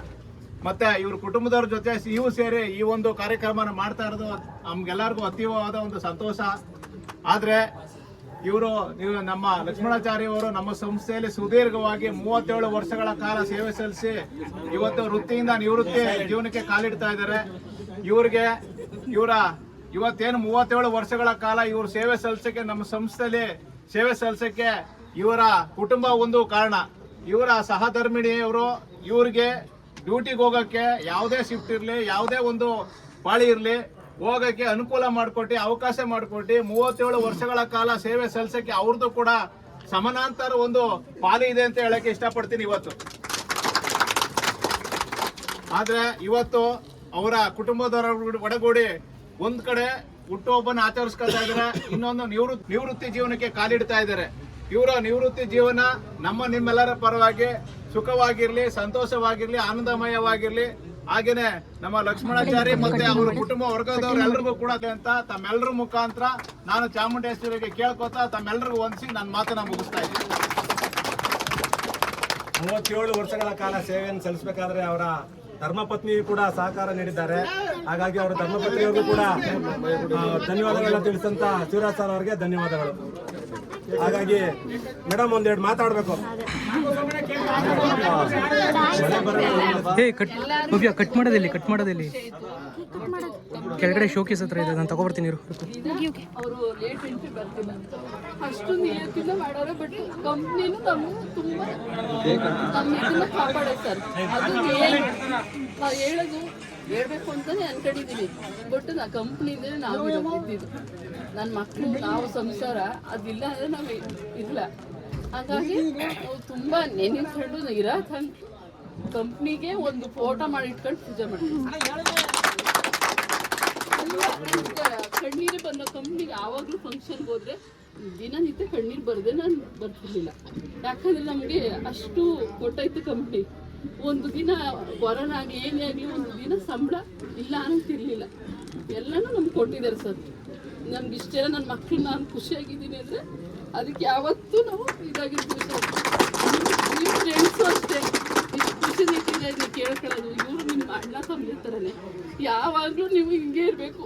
ಮತ್ತೆ ಇವ್ರ ಕುಟುಂಬದವ್ರ ಜೊತೆ ನೀವು ಸೇರಿ ಈ ಒಂದು ಕಾರ್ಯಕ್ರಮನ ಮಾಡ್ತಾ ಇರೋದು ನಮ್ಗೆಲ್ಲರಿಗೂ ಅತೀವವಾದ ಒಂದು ಸಂತೋಷ. ಆದ್ರೆ ಇವರು ನಮ್ಮ ಲಕ್ಷ್ಮಣಾಚಾರ್ಯ ಅವರು ನಮ್ಮ ಸಂಸ್ಥೆಯಲ್ಲಿ ಸುದೀರ್ಘವಾಗಿ 37 ವರ್ಷಗಳ ಕಾಲ ಸೇವೆ ಸಲ್ಲಿಸಿ ಇವತ್ತು ವೃತ್ತಿಯಿಂದ ನಿವೃತ್ತಿ ಜೀವನಕ್ಕೆ ಕಾಲಿಡ್ತಾ ಇದ್ದಾರೆ. ಇವತ್ತೇನು 37 ವರ್ಷಗಳ ಕಾಲ ಇವರು ಸೇವೆ ಸಲ್ಲಿಸಕ್ಕೆ ನಮ್ಮ ಸಂಸ್ಥೆಯಲ್ಲಿ ಸೇವೆ ಸಲ್ಲಿಸಕ್ಕೆ ಇವರ ಕುಟುಂಬ ಒಂದು ಕಾರಣ. ಇವರ ಸಹಧರ್ಮಿಣಿಯವರು ಇವ್ರಿಗೆ ಡ್ಯೂಟಿಗೆ ಹೋಗಕ್ಕೆ ಯಾವುದೇ ಶಿಫ್ಟ್ ಇರಲಿ, ಯಾವುದೇ ಒಂದು ಪಾಳಿ ಇರಲಿ, ಹೋಗಕ್ಕೆ ಅನುಕೂಲ ಮಾಡಿಕೊಟ್ಟು ಅವಕಾಶ ಮಾಡಿಕೊಟ್ಟು 37 ವರ್ಷಗಳ ಕಾಲ ಸೇವೆ ಸಲ್ಲಿಸಕ್ಕೆ ಅವ್ರದ್ದು ಕೂಡ ಸಮಾನಾಂತರ ಒಂದು ಪಾಲಿ ಇದೆ ಅಂತ ಹೇಳಕ್ಕೆ ಇಷ್ಟಪಡ್ತೀನಿ ಇವತ್ತು. ಆದ್ರೆ ಇವತ್ತು ಅವರ ಕುಟುಂಬದವರ ಒಡಗೂಡಿ ಒಂದ್ ಕಡೆ ಹುಟ್ಟುಹಬ್ಬನ ಆಚರಿಸ್ಕೊಳ್ತಾ ಇದ್ದಾರೆ, ಇನ್ನೊಂದು ನಿವೃತ್ತಿ ಜೀವನಕ್ಕೆ ಕಾಲಿಡ್ತಾ ಇದ್ದಾರೆ. ಇವರ ನಿವೃತ್ತಿ ಜೀವನ ನಿಮ್ಮೆಲ್ಲರ ಪರವಾಗಿ ಸುಖವಾಗಿರ್ಲಿ, ಸಂತೋಷವಾಗಿರ್ಲಿ, ಆನಂದಮಯವಾಗಿರ್ಲಿ. ಹಾಗೇನೆ ನಮ್ಮ ಲಕ್ಷ್ಮಣಾಚಾರ್ಯ ಮತ್ತೆ ಅವರ ಕುಟುಂಬ ವರ್ಗದವ್ರು ಎಲ್ರಿಗೂ ಕೂಡ ಅಂತ ತಮ್ಮೆಲ್ಲರ ಮುಖಾಂತರ ನಾನು ಚಾಮುಂಡೇಶ್ವರಿಗೆ ಕೇಳ್ಕೊತಾ ತಮ್ಮೆಲ್ಲರಿಗೂ ವಂದಿಸಿ ನನ್ನ ಮಾತನ್ನ ಮುಗಿಸ್ತಾ ಇದ್ದೀನಿ. 37 ವರ್ಷಗಳ ಕಾಲ ಸೇವೆಯನ್ನು ಸಲ್ಲಿಸಬೇಕಾದ್ರೆ ಅವರ ಧರ್ಮಪತ್ನಿ ಕೂಡ ಸಹಕಾರ ನೀಡಿದ್ದಾರೆ. ಹಾಗಾಗಿ ಅವರ ಧರ್ಮಪತ್ನಿಯವ್ರಿಗೂ ಕೂಡ ಧನ್ಯವಾದಗಳನ್ನ ತಿಳಿಸಂತ ಶಿವರಾಜ್ ಸರ್ ಅವರಿಗೆ ಧನ್ಯವಾದಗಳು. ಹಾಗಾಗಿ ಮೇಡಮ್ ಒಂದೆರಡು ಮಾತಾಡಬೇಕು. ಕಟ್ ಮಾಡೋದಿಲ್ಲಿ ಕೆಳಗಡೆ ಶೋಕೇಸ್ ಹತ್ರ ಇದೆ, ನಾನು ತಗೊಬರ್ತೀನಿ. ಅವರು ಲೇಟ್ ಎಂಟ್ರಿ ಬರ್ತಿಲ್ಲ, ಅಷ್ಟು ನಿಯತ್ತಿಂದ ಮಾಡೋರು. ಬಟ್ ಕಂಪ್ನಿನೂ ನಮ್ಗೆ ತುಂಬ ಇದನ್ನ ಕಾಪಾಡೋದು ಸರ್. ಅದು ಹೇಳೋದು ಹೇಳ್ಬೇಕು ಅಂತಾನೆ ಅನ್ಕೊಂಡಿದ್ದೀನಿ. ಬಟ್ ನಾ ಕಂಪ್ನಿಯಿಂದ ನಾವು ಇದ್ದಿದ್ದು, ನನ್ನ ಮಕ್ಕಳು, ನಾವು ಸಂಸಾರ ಅದಿಲ್ಲ ಅಂದರೆ ನಾವು ಇಲ್ಲ. ಹಾಗಾಗಿ ನಾವು ತುಂಬ ನೆನೆಸ್ಕೊಂಡು ಇರೋ ಕಂಪ್ನಿಗೆ ಒಂದು ಫೋಟೋ ಮಾಡಿ ಇಟ್ಕೊಂಡು ಪೂಜೆ ಮಾಡ್ತೀವಿ. ಕಣ್ಣೀರು ಬಂದ ಕಂಪ್ನಿಗೆ ಯಾವಾಗಲೂ ಫಂಕ್ಷನ್ಗೆ ಹೋದ್ರೆ ದಿನನಿತ್ಯ ಕಣ್ಣೀರು ಬರದೆ ನಾನು ಬರ್ತಿರ್ಲಿಲ್ಲ. ಯಾಕಂದ್ರೆ ನಮಗೆ ಅಷ್ಟು ಕೊಟ್ಟೈತೆ ಕಂಪ್ನಿ. ಒಂದು ದಿನ ಕೊರೋನಾ ಆಗಲಿ ಏನೇ ಆಗಲಿ ಒಂದು ದಿನ ಸಂಬಳ ಇಲ್ಲ ಅನ್ನೋಂತಿರ್ಲಿಲ್ಲ. ಎಲ್ಲನೂ ನಮ್ಗೆ ಕೊಟ್ಟಿದ್ದಾರೆ ಸರ್. ನಮ್ಗೆ ಇಷ್ಟೆಲ್ಲ ನನ್ನ ಮಕ್ಕಳು ನಾನು ಖುಷಿಯಾಗಿದ್ದೀನಿ ಅಂದರೆ ಅದಕ್ಕೆ ಯಾವತ್ತೂ ನಾವು ಇದಾಗಿರ್ತೀವಿ ಸರ್. ನಿಮ್ಮ ಫ್ರೆಂಡ್ಸು ಅಷ್ಟೇ, ಇಷ್ಟು ಖುಷಿ ನೀಡ್ತಿದೆ ಕೇಳ್ಕೊಳ್ಳೋದು. ಇವರು ನಿಮ್ಮ ಅಣ್ಣ ತಮ್ಮ ಥರನೇ ಯಾವಾಗಲೂ ನೀವು ಹಿಂಗೆ ಇರಬೇಕು.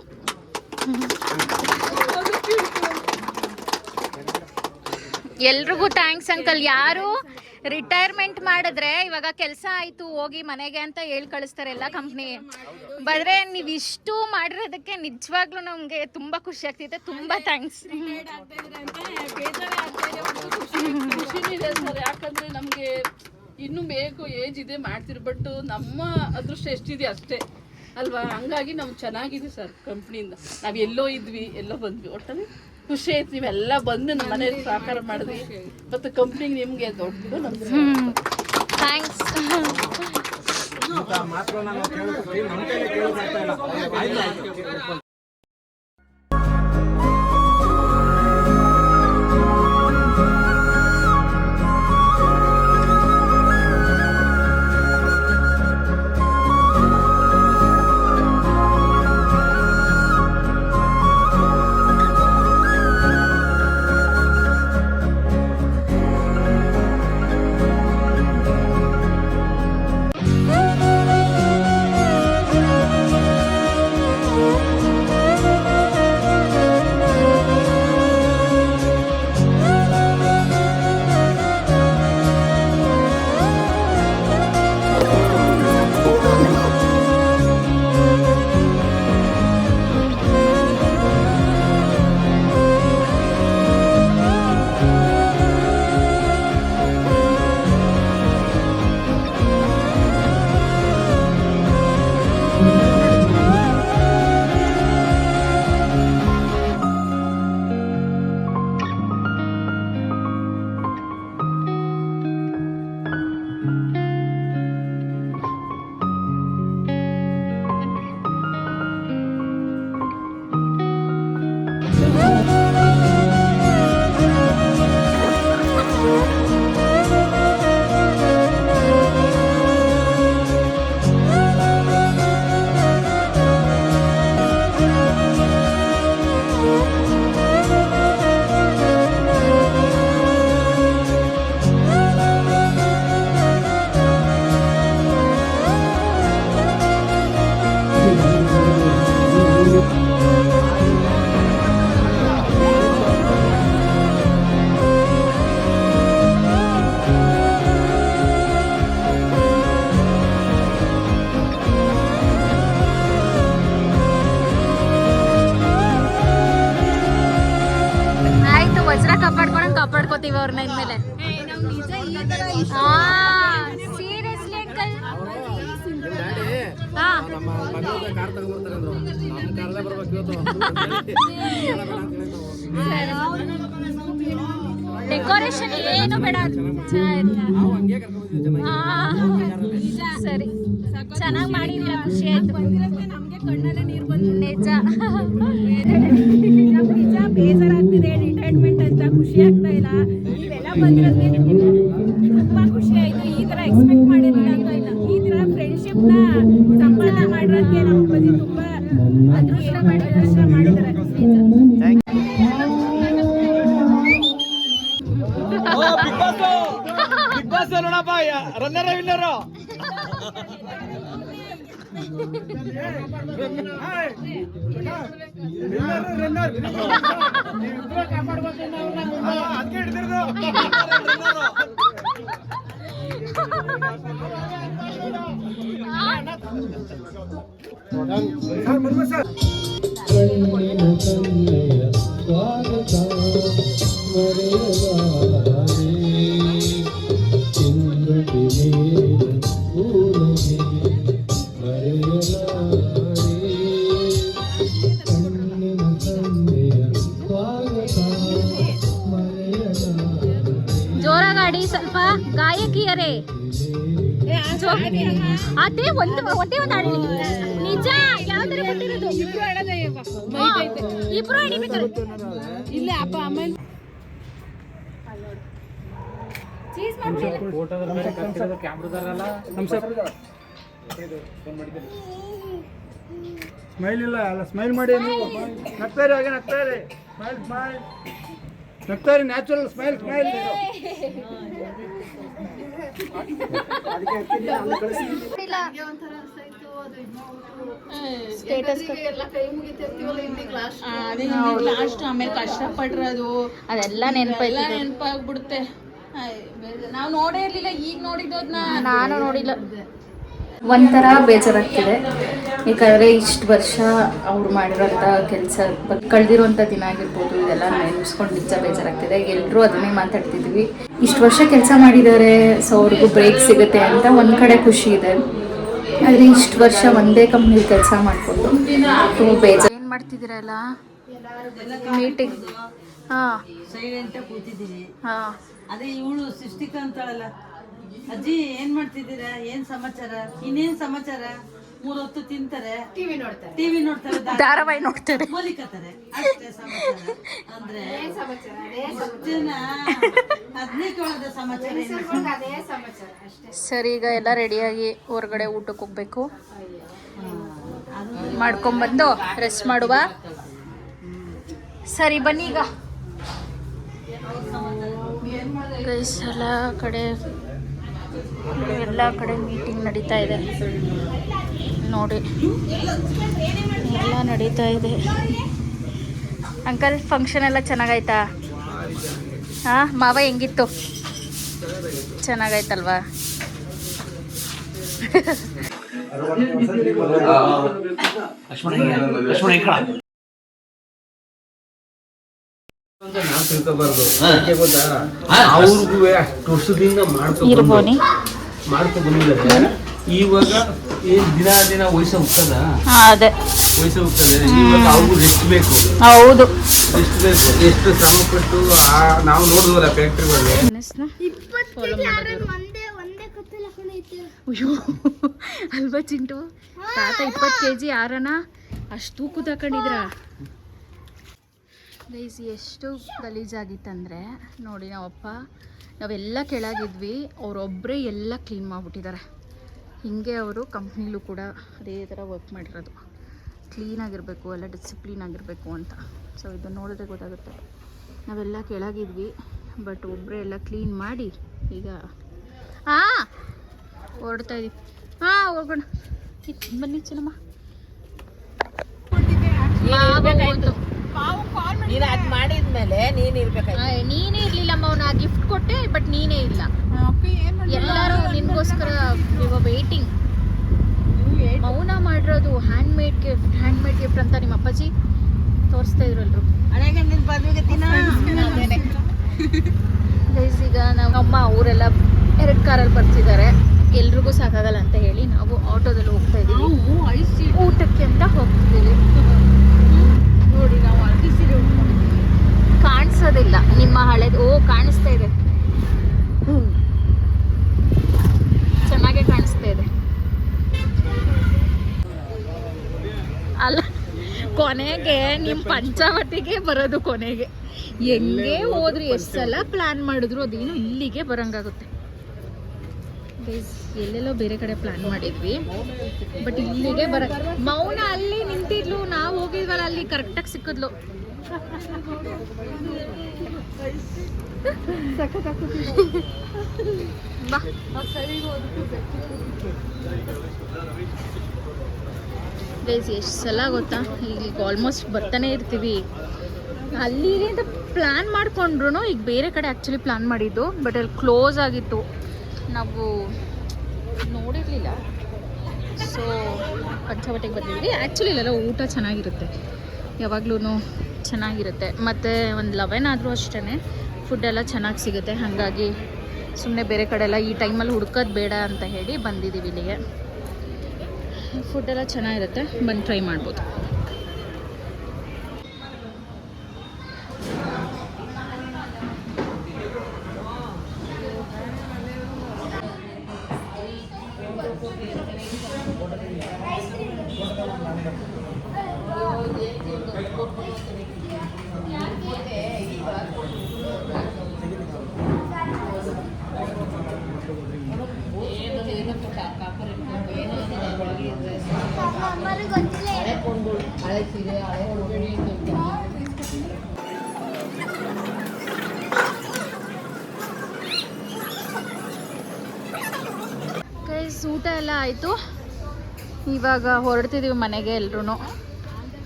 ಎಲ್ರಿಗೂ ಥ್ಯಾಂಕ್ಸ್ ಅಂಕಲ್. ಯಾರು ರಿಟೈರ್ಮೆಂಟ್ ಮಾಡಿದ್ರೆ ಇವಾಗ ಕೆಲಸ ಆಯ್ತು ಹೋಗಿ ಮನೆಗೆ ಅಂತ ಹೇಳಿ ಕಳಿಸ್ತಾರೆ ಎಲ್ಲ ಕಂಪ್ನಿ. ಬಂದ್ರೆ ನೀವು ಇಷ್ಟು ಮಾಡಿರೋದಕ್ಕೆ ನಿಜವಾಗ್ಲೂ ನಮಗೆ ತುಂಬಾ ಖುಷಿ ಆಗ್ತಿದೆ. ತುಂಬಾ ಥ್ಯಾಂಕ್ಸ್. ಖುಷಿನೂ ಇದೆ ಸರ್, ಯಾಕಂದ್ರೆ ನಮಗೆ ಇನ್ನೂ ಬೇಕು, ಏಜ್ ಇದೆ, ಮಾಡ್ತಿರ್, ಬಟ್ ನಮ್ಮ ಅದೃಷ್ಟ ಎಷ್ಟಿದೆ ಅಷ್ಟೇ ಅಲ್ವಾ. ಹಂಗಾಗಿ ನಾವು ಚೆನ್ನಾಗಿದೆ ಸರ್ ಕಂಪ್ನಿಯಿಂದ. ನಾವು ಎಲ್ಲೋ ಇದ್ವಿ, ಎಲ್ಲೋ ಬಂದ್ವಿ, ಒಟ್ಟಲ್ಲಿ ಖುಷಿ ಆಯ್ತು. ನೀವೆಲ್ಲ ಬಂದು ನಮ್ಮ ಮನೇಲಿ ಸಹಕಾರ ಮಾಡಿದ್ವಿ ಮತ್ತು ಕಂಪ್ನಿಗೆ ನಿಮಗೆ ದೊಡ್ಡ ನಮ್ಗೆ ಥ್ಯಾಂಕ್ಸ್. ಕಾಪಾಡ್ಕೋತೀವಿ ಅವ್ರನ್ನ ಇನ್ಮೇಲೆ. Seriously uncle. ಡೆಕೋರೇಷನ್ ಏನು ಬೇಡ, ಸರಿ ಚೆನ್ನಾಗಿ ಮಾಡಿದೀರ, ಖುಷಿ ಆಯ್ತು. ನಿಜ ನಿಜ ಬೇಜಾರಾಗ್ತಿದೆ, ರಿಟೈರ್ಮೆಂಟ್ ಅಂತ ಖುಷಿ ಆಗ್ತಾ ಇಲ್ಲ. ನೀವೆಲ್ಲ ಬಂದಿರೋದಕ್ಕೆ ತುಂಬಾ ಖುಷಿ ಆಯ್ತು. ಈ ತರ ಎಕ್ಸ್ಪೆಕ್ಟ್ ಮಾಡಿರಲಿಲ್ಲ ಅಂತ ಇಲ್ಲ. ಈ ತರ ಫ್ರೆಂಡ್ಶಿಪ್ ನ ಸಂಪಾದನೆ ಮಾಡಿರೋದಕ್ಕೆ ನಮ್ಮ ಅಪ್ಪಾಜಿ ತುಂಬಾ ಅದೃಷ್ಟ ಮಾಡಿದ್ದಾರೆ. ಬಿಗ್ ಬಾಸ್ ನೋಡಪ್ಪ, ರನ್ನರ್ ವಿನ್ನರ್. ಜೋರಾಗಾಡಿ, ಸ್ವಲ್ಪ ಗಾಯಕಿಯರೇ. ಅದೇ ಒಂದೇ ಒಂದು ಹಾಡಿ ನಿಜ. ಯಾವ್ದಾರ ಕೊಟ್ಟಿರೋದು ಇಬ್ರು ಹಿಡಿಬೇಕಾರೆ ಇಲ್ಲ ಅಪ್ಪ ಅಮ್ಮ ಸ್ಮೈಲ್ ಇಲ್ಲ ಅಲ್ಲ, ಸ್ಮೈಲ್ ಮಾಡಿ ನೀವು. ನಗ್ತಾರೆ, ಹಾಗೆ ನಗ್ತಾರೆ. ಸ್ಮೈಲ್ ಸ್ಮೈಲ್ ನಗ್ತಾರೆ, ನ್ಯಾಚುರಲ್ ಸ್ಮೈಲ್ ಸ್ಮೈಲ್. ಸ್ಟೇಟಸ್ ಎಲ್ಲ ಕೈ ಮುಗಿತಿರ್ತೀವಲ್ಲ ಇಂದಿಗೆ ಲಾಸ್ಟ್ ಲಾಸ್ಟ್ ಆಮೇಲೆ ಕಷ್ಟಪಟ್ಟಿರೋದು ಅದೆಲ್ಲ ನೆನಪಾಗ್ಬಿಡುತ್ತೆ. ನಾವು ನೋಡೇ ಇರ್ಲಿಲ್ಲ, ಈಗ ನೋಡಿದ್ದು ಅದನ್ನ. ನಾನು ನೋಡಿಲ್ಲ. ಒಂಥರ ಬೇಜಾರಾಗ್ತಿದೆ, ಯಾಕಂದರೆ ಇಷ್ಟು ವರ್ಷ ಅವ್ರು ಮಾಡಿರೋಂಥ ಕೆಲಸ ಕಳೆದಿರೋಂಥ ದಿನ ಆಗಿರ್ಬೋದು, ಇದೆಲ್ಲ ನೆನೆಸ್ಕೊಂಡು ನಿಜ ಬೇಜಾರಾಗ್ತಿದೆ. ಎಲ್ಲರೂ ಅದನ್ನೇ ಮಾತಾಡ್ತಿದ್ವಿ, ಇಷ್ಟು ವರ್ಷ ಕೆಲಸ ಮಾಡಿದ್ದಾರೆ, ಸೊ ಅವ್ರಿಗೂ ಬ್ರೇಕ್ ಸಿಗುತ್ತೆ ಅಂತ ಒಂದು ಕಡೆ ಖುಷಿ ಇದೆ. ಆದರೆ ಇಷ್ಟು ವರ್ಷ ಒಂದೇ ಕಂಪ್ನಿಲಿ ಕೆಲಸ ಮಾಡಿಕೊಂಡು ತುಂಬ ಬೇಜಾರು. ಏನು ಮಾಡ್ತಿದ್ದೀರಲ್ಲ ಮೀಟಿಂಗ್? ಹಾಂ, ಸೈಲೆಂಟಾಗಿ ಕೂತಿದ್ದೀನಿ. ಹಾಂ. ಅದೇ ಇವಳು ಸೃಷ್ಟಿಕ ಅಂತಾಳಲ್ಲ, ಅಜ್ಜಿ ಏನ್ ಮಾಡ್ತಿದ್ದೀರಾ, ಏನ್ ಸಮಾಚಾರ, ಇನ್ನೇನ್ ಸಮಾಚಾರ, 3 ಹೊತ್ತು ತಿಂತಾರೆ, ಟಿವಿ ನೋಡ್ತಾರೆ, ಧಾರಾವಾಹಿ ನೋಡ್ತಾರೆ, ಮಲಿಕತ್ತಾರೆ, ಅಷ್ಟೇ ಸಮಾಚಾರ. ಅಂದ್ರೆ ಜನ ಅದನ್ನೇ ಕೇಳೋದ ಸಮಾಚಾರ. ಸರಿ, ಈಗ ಎಲ್ಲ ರೆಡಿಯಾಗಿ ಹೊರಗಡೆ ಊಟಕ್ಕೆ ಹೋಗ್ಬೇಕು. ಮಾಡ್ಕೊಂಬಂದು ರೆಸ್ಟ್ ಮಾಡುವ. ಸರಿ ಬನ್ನಿ ಈಗ. ಗೈಸ್, ಎಲ್ಲ ಕಡೆ ಮೀಟಿಂಗ್ ನಡೀತಾ ಇದೆ ನೋಡಿ, ಎಲ್ಲ ನಡೀತಾ ಇದೆ. ಅಂಕಲ್, ಫಂಕ್ಷನ್ ಎಲ್ಲ ಚೆನ್ನಾಗಾಯ್ತಾ? ಹಾಂ, ಮಾವ ಹೆಂಗಿತ್ತು? ಚೆನ್ನಾಗಾಯ್ತಲ್ವಾ? ಅವ್ರಿಗೂ ಅಷ್ಟು ವರ್ಷದಿಂದ ಮಾಡ್ಕೊ ಬಂದಿದ್ದಾರೆ. ಇವಾಗ ಏನ್ ದಿನ ವಯಸ್ಸು ಹೋಗ್ತದ, ಅದೇ ವಯಸ್ಸು ಹೋಗ್ತದೆ. ಇವಾಗ ಅವ್ರಿಗೂ ರೆಸ್ಟ್ ಬೇಕು. ಹೌದು, ರೆಸ್ಟ್ ಬೇಕು. ಎಷ್ಟು ಶ್ರಮ ಪಟ್ಟು ನಾವು ನೋಡಿದ್ವಲ್ಲ ಫ್ಯಾಕ್ಟ್ರಿಗಳಲ್ಲಿ. ಅಯ್ಯೋ ಅಲ್ವಾ ಚಿಂಟು, ತಾತ 20 kg ಆರನ ಅಷ್ಟು ತೂಕು ತಗೊಂಡಿದ್ರ. ಗೈಸ್, ಎಷ್ಟು ಗಲೀಜಾಗಿತ್ತಂದರೆ ನೋಡಿ, ನಾವೆಲ್ಲ ಕೆಳಗಿದ್ವಿ, ಅವರೊಬ್ಬರೇ ಎಲ್ಲ ಕ್ಲೀನ್ ಮಾಡಿಬಿಟ್ಟಿದ್ದಾರೆ. ಹೀಗೆ ಅವರು ಕಂಪ್ನಿಲೂ ಕೂಡ ಅದೇ ಥರ ವರ್ಕ್ ಮಾಡಿರೋದು. ಕ್ಲೀನಾಗಿರಬೇಕು, ಎಲ್ಲ ಡಿಸಿಪ್ಲಿನ್ ಆಗಿರಬೇಕು ಅಂತ. ಸೊ ಇದು ನೋಡಿದ್ರೆ ಗೊತ್ತಾಗುತ್ತೆ. ನಾವೆಲ್ಲ ಕೆಳಗಿದ್ವಿ, ಬಟ್ ಒಬ್ಬರೇ ಎಲ್ಲ ಕ್ಲೀನ್ ಮಾಡಿ ಈಗ ಹೊರಡ್ತಾ ಇದೀವಿ. ಹೋಗೋಣ ಬನ್ನಿ ಚೆನ್ನಮ್ಮ. ನೀನೇ ಇರ್ಲಿಲ್ಲಮ್ಮ, ಅವ್ನ ಗಿಫ್ಟ್ ಕೊಟ್ಟೆ, ಬಟ್ ನೀನೇ ಇಲ್ಲ. ಎಲ್ಲರೂ ನಿನ್ಗೋಸ್ಕರ ವೇಟಿಂಗ್. ಮೌನ ಮಾಡಿರೋದು ಹ್ಯಾಂಡ್ ಮೇಡ್ ಗಿಫ್ಟ್ ಅಂತ ನಿಮ್ಮ ಅಪ್ಪಾಜಿ ತೋರಿಸ್ತಾ ಇದ್ರು ಎಲ್ರು. ಗೈಸ್, ಈಗ ನಮ್ಮ ಅವರೆಲ್ಲ 2 ಕಾರಲ್ಲಿ ಬರ್ತಿದ್ದಾರೆ. ಎಲ್ರಿಗೂ ಸಾಕಾಗಲ್ಲ ಅಂತ ಹೇಳಿ ನಾವು ಆಟೋದಲ್ಲಿ ಹೋಗ್ತಾ ಇದ್ದೀವಿ, ಊಟಕ್ಕೆ ಅಂತ ಹೋಗ್ತಿದ್ದೀವಿ. ನೋಡಿ, ನಾವು ಕಾಣಿಸೋದಿಲ್ಲ ನಿಮ್ಮ ಹಳೇದು. ಕಾಣಿಸ್ತಾ ಇದೆ, ಚೆನ್ನಾಗೇ ಕಾಣಿಸ್ತಾ ಇದೆ ಅಲ್ಲ. ಕೊನೆಗೆ ನಿಮ್ಮ ಪಂಚಾವತಿಗೆ ಬರೋದು, ಕೊನೆಗೆ ಹೆಂಗೆ ಹೋದ್ರು, ಎಷ್ಟು ಸಲ ಪ್ಲಾನ್ ಮಾಡಿದ್ರು ಅದೇನು ಇಲ್ಲಿಗೆ ಬರಂಗಾಗುತ್ತೆ. ಎಲ್ಲೆಲ್ಲೋ ಬೇರೆ ಕಡೆ ಪ್ಲಾನ್ ಮಾಡಿದ್ವಿ, ಬಟ್ ಇಲ್ಲಿಗೆ ಮೌನ ಅಲ್ಲಿ ನಿಂತಿದ್ಲು, ನಾವು ಹೋಗಿದ್ವಲ್ಲ ಅಲ್ಲಿ ಕರೆಕ್ಟಾಗಿ ಸಿಕ್ಕಿದ್ಲು. ಗೈಸ್, ಎಷ್ಟು ಸಲ ಗೊತ್ತಾ, ಈಗ ಆಲ್ಮೋಸ್ಟ್ ಬರ್ತಾನೆ ಇರ್ತೀವಿ. ಅಲ್ಲಿಗೆ ಅಂತ ಪ್ಲ್ಯಾನ್ ಮಾಡಿಕೊಂಡ್ರು ಈಗ ಬೇರೆ ಕಡೆ ಆ್ಯಕ್ಚುಲಿ ಪ್ಲ್ಯಾನ್ ಮಾಡಿದ್ದು, ಬಟ್ ಅಲ್ಲಿ ಕ್ಲೋಸ್ ಆಗಿತ್ತು, ನಾವು ನೋಡಿರಲಿಲ್ಲ. ಸೊ ಪಂಚವಟಿಗೆ ಬಂದಿದ್ವಿ. ಆ್ಯಕ್ಚುಲಿ ಇಲ್ಲೆಲ್ಲ ಊಟ ಚೆನ್ನಾಗಿರುತ್ತೆ, ಯಾವಾಗ್ಲೂ ಚೆನ್ನಾಗಿರುತ್ತೆ. ಮತ್ತು ಒಂದು 11 ಆದರೂ ಅಷ್ಟೇ ಫುಡ್ಡೆಲ್ಲ ಚೆನ್ನಾಗಿ ಸಿಗುತ್ತೆ. ಹಾಗಾಗಿ ಸುಮ್ಮನೆ ಬೇರೆ ಕಡೆ ಎಲ್ಲ ಈ ಟೈಮಲ್ಲಿ ಹುಡ್ಕೋದು ಬೇಡ ಅಂತ ಹೇಳಿ ಬಂದಿದ್ದೀವಿ ಇಲ್ಲಿಗೆ. ಫುಡ್ಡೆಲ್ಲ ಚೆನ್ನಾಗಿರುತ್ತೆ, ಬಂದು ಟ್ರೈ ಮಾಡ್ಬೋದು. ಊಟ ಎಲ್ಲ ಆಯಿತು. ಇವಾಗ ಹೊರಡ್ತಿದ್ದೀವಿ ಮನೆಗೆ ಎಲ್ರೂ.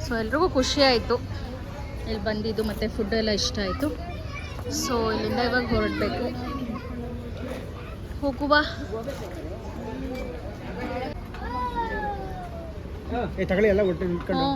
ಸೊ ಎಲ್ರಿಗೂ ಖುಷಿ ಆಯಿತು ಇಲ್ಲಿ ಬಂದಿದ್ದು, ಮತ್ತು ಫುಡ್ ಎಲ್ಲ ಇಷ್ಟ ಆಯಿತು. ಸೊ ಇಲ್ಲಿಂದ ಇವಾಗ ಹೊರಡಬೇಕು. ಹೋಗುವ. ತಗೊಳ್ಳಿ ಎಲ್ಲ ಒಟ್ಟು ನಿಂತ್ಕೊಂಡು.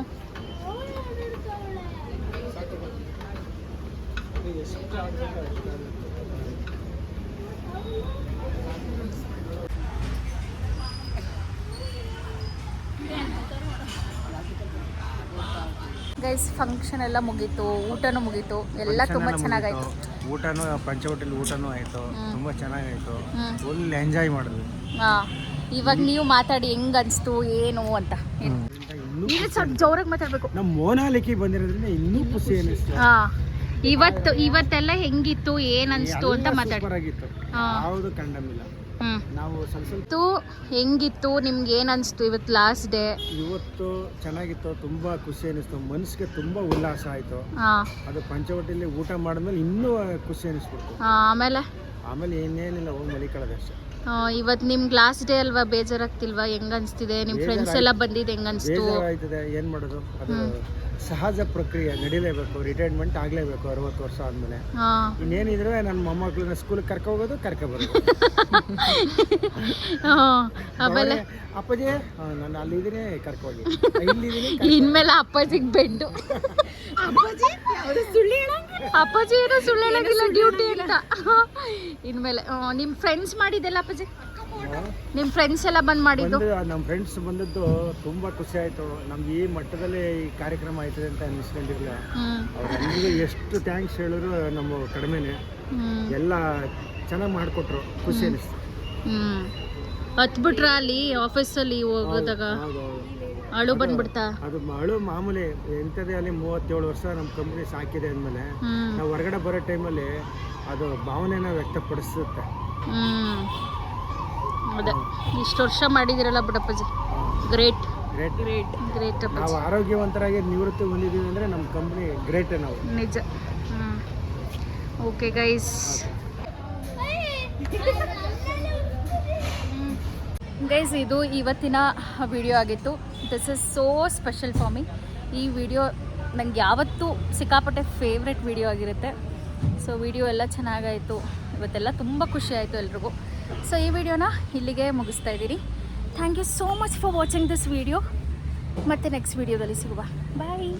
ಗೈಸ್ ಫಂಕ್ಷನ್ ಎಲ್ಲ ಮುಗೀತು, ಊಟನೂ ಮುಗೀತು, ಎಲ್ಲ ತುಂಬ ಚೆನ್ನಾಗಾಯ್ತು. ಊಟನೂ ಪಂಚವಟಿಲಿ ಊಟನೂ ಆಯಿತು, ತುಂಬ ಚೆನ್ನಾಗಾಯಿತು, ಫುಲ್ ಎಂಜಾಯ್ ಮಾಡಿದ್ವಿ. ಹಾಂ, ಇವಾಗ ನೀವು ಮಾತಾಡಿ ಹೆಂಗ್ ಅನಿಸ್ತು ಏನು ಅಂತ. ನೀವು ಸ್ವಲ್ಪ ಜೋರಾಗಿ ಮಾತಾಡಬೇಕು. ನಮ್ಮ ಮೋನಾಲಿಕೆ ಬಂದಿರೋದ್ರಿಂದ ಇನ್ನೂ ಖುಷಿ ಅನ್ನಿಸ್ತು. ಹಾಂ, ಇವತ್ತೆಲ್ಲ ಹೆಂಗಿತ್ತು ಏನು ಅನಿಸ್ತು ಅಂತ ಮಾತಾಡಿ. ಯಾವುದು ಕಂಡಮಿಲ್ಲ. ನಾವು ಸ್ವಲ್ಪ ಹೆಂಗಿತ್ತು, ನಿಮ್ಗೆ ಏನು ಅನಿಸ್ತು ಇವತ್ತು ಲಾಸ್ಟ್ ಡೇ? ಇವತ್ತು ಚೆನ್ನಾಗಿತ್ತು, ತುಂಬ ಖುಷಿ ಅನ್ನಿಸ್ತು, ಮನಸ್ಸಿಗೆ ತುಂಬ ಉಲ್ಲಾಸ ಆಯಿತು. ಅದು ಪಂಚವಟಿಯಲ್ಲಿ ಊಟ ಮಾಡಿದ್ಮೇಲೆ ಇನ್ನೂ ಖುಷಿ ಅನ್ನಿಸ್ಬಿಡ್ತು. ಆಮೇಲೆ ಇನ್ನೇನಿಲ್ಲ, ಹೋಗಿ ಮಲಿಕೊಳ್ಳೋದಷ್ಟೇ. ಇವತ್ತು ನಿಮ್ಗೆ ಲಾಸ್ಟ್ ಡೇ ಅಲ್ವಾ, ಬೇಜಾರಾಗ್ತಿಲ್ವಾ? ಹೆಂಗ್ ಅನಿಸ್ತಿದೆ? ನಿಮ್ಮ ಫ್ರೆಂಡ್ಸ್ ಎಲ್ಲ ಬಂದಿದ್ದು ಹೆಂಗ್ ಅನಿಸ್ತು? ಬೇಜಾರಾಗ್ತದೆ, ಏನು ಮಾಡೋದು, ಅದು ಸಹಜ ಪ್ರಕ್ರಿಯೆ, ನಡಿಲೇಬೇಕು, ರಿಟೈರ್ಮೆಂಟ್ ಆಗಲೇಬೇಕು 60 ವರ್ಷ ಆದಮೇಲೆ. ಇನ್ನೇನಿದ್ರೆ ನನ್ನ ಮೊಮ್ಮಕ್ಕಳನ್ನ ಸ್ಕೂಲಿಗೆ ಕರ್ಕೊಬೋದು, ಕರ್ಕೊಬರೋದು. ಆಮೇಲೆ ಅಪ್ಪಾಜಿ ನಾನು ಅಲ್ಲಿದ್ದೀನಿ ಕರ್ಕೋಗಿ, ಇನ್ಮೇಲೆ ಅಪ್ಪಾಜಿಗೆ ಬೆಂಡು. ಅಪ್ಪಾಜಿ ಏನೋ ಸುಳ್ಳು ಹೇಳಂಗಿಲ್ಲ, ಡ್ಯೂಟಿ ಅಂತ. ಇನ್ಮೇಲೆ ನಿಮ್ಮ ಫ್ರೆಂಡ್ಸ್ ಮಾಡಿದ್ದೆಲ್ಲ ಅಪ್ಪಾಜಿ, ನಿಮ್ಮ ಫ್ರೆಂಡ್ಸ್ ಎಲ್ಲ ಬಂದು ಮಾಡಿದ್ದು? ನಮ್ಮ ಫ್ರೆಂಡ್ಸ್ ಬಂದದ್ದು ತುಂಬ ಖುಷಿ ಆಯಿತು. ನಮ್ಗೆ ಈ ಮಟ್ಟದಲ್ಲಿ ಈ ಕಾರ್ಯಕ್ರಮ ಆಯ್ತದೆ ಅಂತ ಅನ್ನಿಸ್ಕೊಂಡಿರಲಿಲ್ಲ. ಅವ್ರಿಗೆ ಎಷ್ಟು ಥ್ಯಾಂಕ್ಸ್ ಹೇಳಿದ್ರು ನಮ್ಮ ಕಡಿಮೆನೆ. ಎಲ್ಲ ಚೆನ್ನಾಗಿ ಮಾಡಿಕೊಟ್ರು, ಖುಷಿ ಅನ್ನಿಸ್ತು. ಹತ್ಬಿಟ್ರ ಅಲ್ಲಿ ಆಫೀಸಲ್ಲಿ ಹೋಗೋದಾಗ ಅಳು ಬಂದ್ಬಿಡ್ತಾ? ಅದು ಅಳು ಮಾಮೂಲಿ, ಎಂಥದೇ ಅಲ್ಲಿ 37 ವರ್ಷ ನಮ್ಮ ಕಂಪ್ನಿ ಸಾಕಿದೆ ಅಂದಮೇಲೆ ನಾವು ಹೊರಗಡೆ ಬರೋ ಟೈಮಲ್ಲಿ ಅದು ಭಾವನೆನ ವ್ಯಕ್ತಪಡಿಸುತ್ತೆ. ಅದೇ ಇಷ್ಟು ವರ್ಷ ಮಾಡಿದಿರಲ್ಲ ಬಿಡಪ್ಪಾಜಿ, ಗ್ರೇಟ್ ಗ್ರೇಟ್ ಗ್ರೇಟ್ ಗ್ರೇಟ್. ನಾವು ಆರೋಗ್ಯವಂತರಾಗಿ ನಿವೃತ್ತಿ ಹೊಂದಿದ್ದೀವಿ ಅಂದರೆ ನಮ್ಮ ಕಂಪ್ನಿ ಗ್ರೇಟೇ. ನಾವು ನಿಜ. ಓಕೆ ಗೈಸ್, ಇದು ಇವತ್ತಿನ ವಿಡಿಯೋ ಆಗಿತ್ತು. This is so special for me. ಈ ವಿಡಿಯೋ ನಂಗೆ ಯಾವತ್ತೂ ಸಿಕ್ಕಾಪಟ್ಟೆ ಫೇವ್ರೆಟ್ ವಿಡಿಯೋ ಆಗಿರುತ್ತೆ. ಸೊ ವಿಡಿಯೋ ಎಲ್ಲ ಚೆನ್ನಾಗಾಯಿತು, ಇವತ್ತೆಲ್ಲ ತುಂಬ ಖುಷಿ ಆಯಿತು ಎಲ್ರಿಗೂ. ಸೊ ಈ ವಿಡಿಯೋನ ಇಲ್ಲಿಗೆ ಮುಗಿಸ್ತಾ ಇದ್ದೀನಿ. Thank you so much for watching this video. ಮತ್ತು ನೆಕ್ಸ್ಟ್ ವಿಡಿಯೋದಲ್ಲಿ ಸಿಗುವ. ಬಾಯ್.